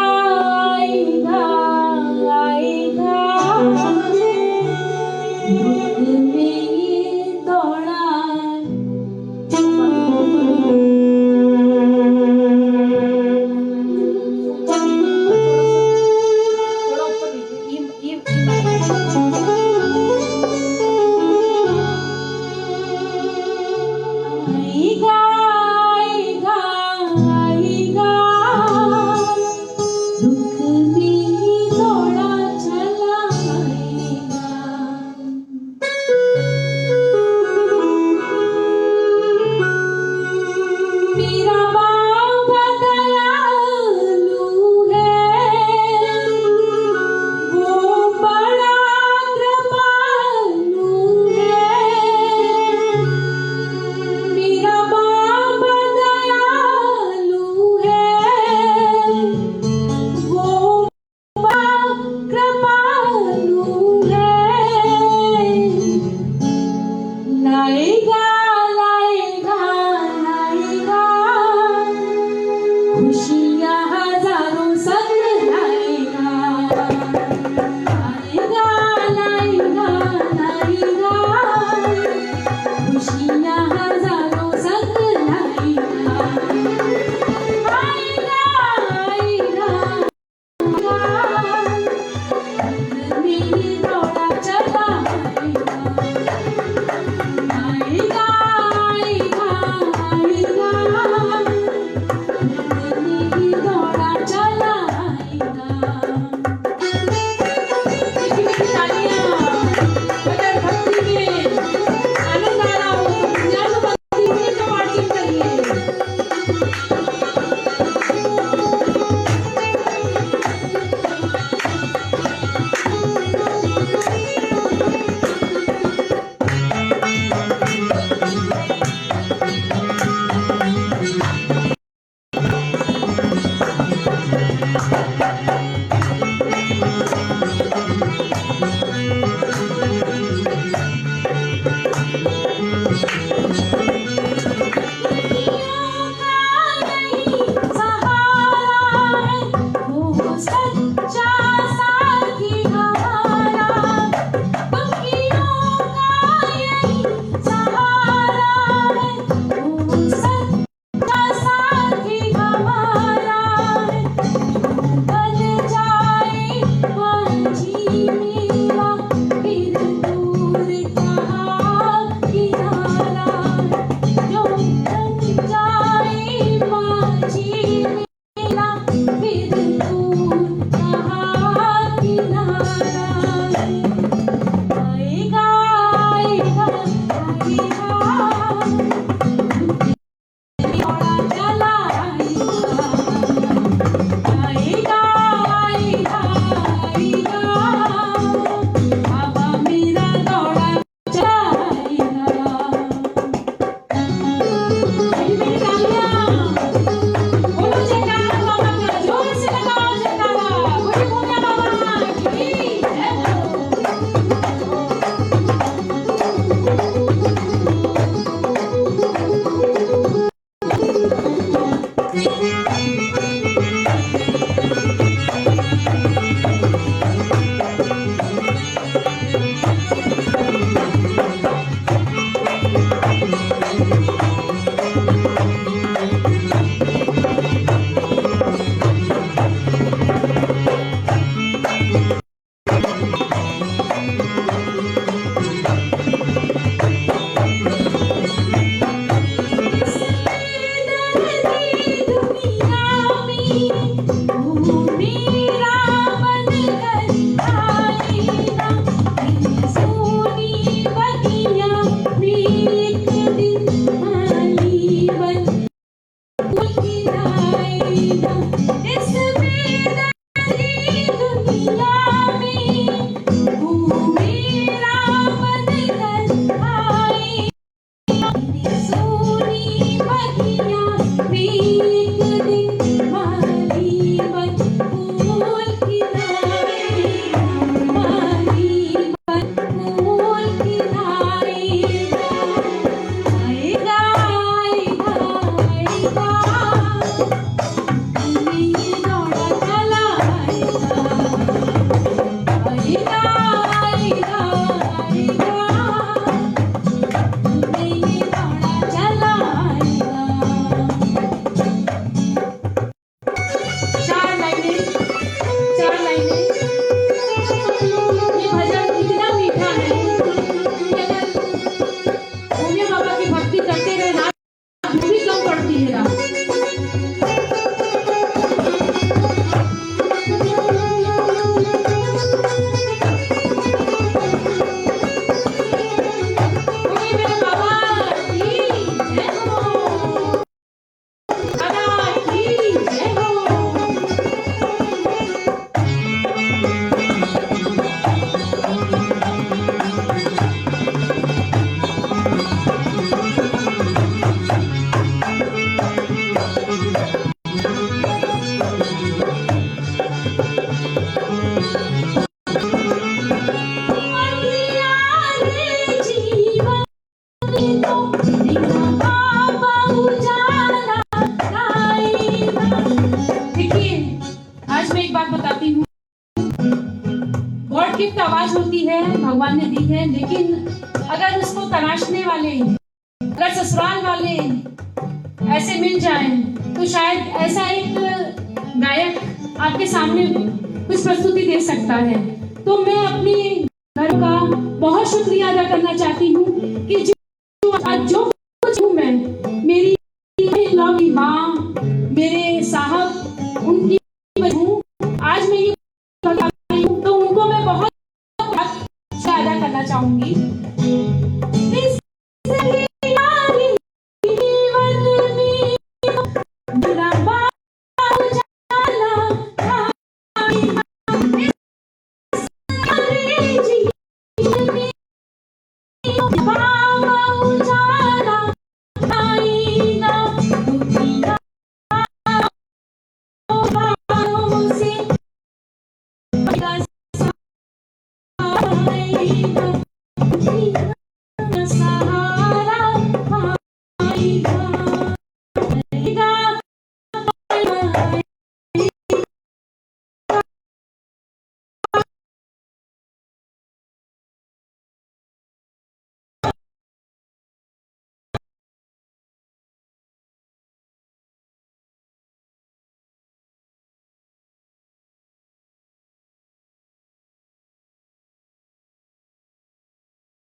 लेकिन अगर उसको तराशने वाले, अगर ससुराल वाले ऐसे मिल जाएं तो शायद ऐसा एक गायक आपके सामने कुछ प्रस्तुति दे सकता है। तो मैं अपने घर का बहुत शुक्रिया अदा करना चाहती हूँ कि जो कुछ हूँ मैं, मेरी लॉ की माँ, मेरे साहब, उनकी वजह हूँ आज मैं ये बता रही हूँ। तो उनको मैं बहुत अदा करना चाहूंगी।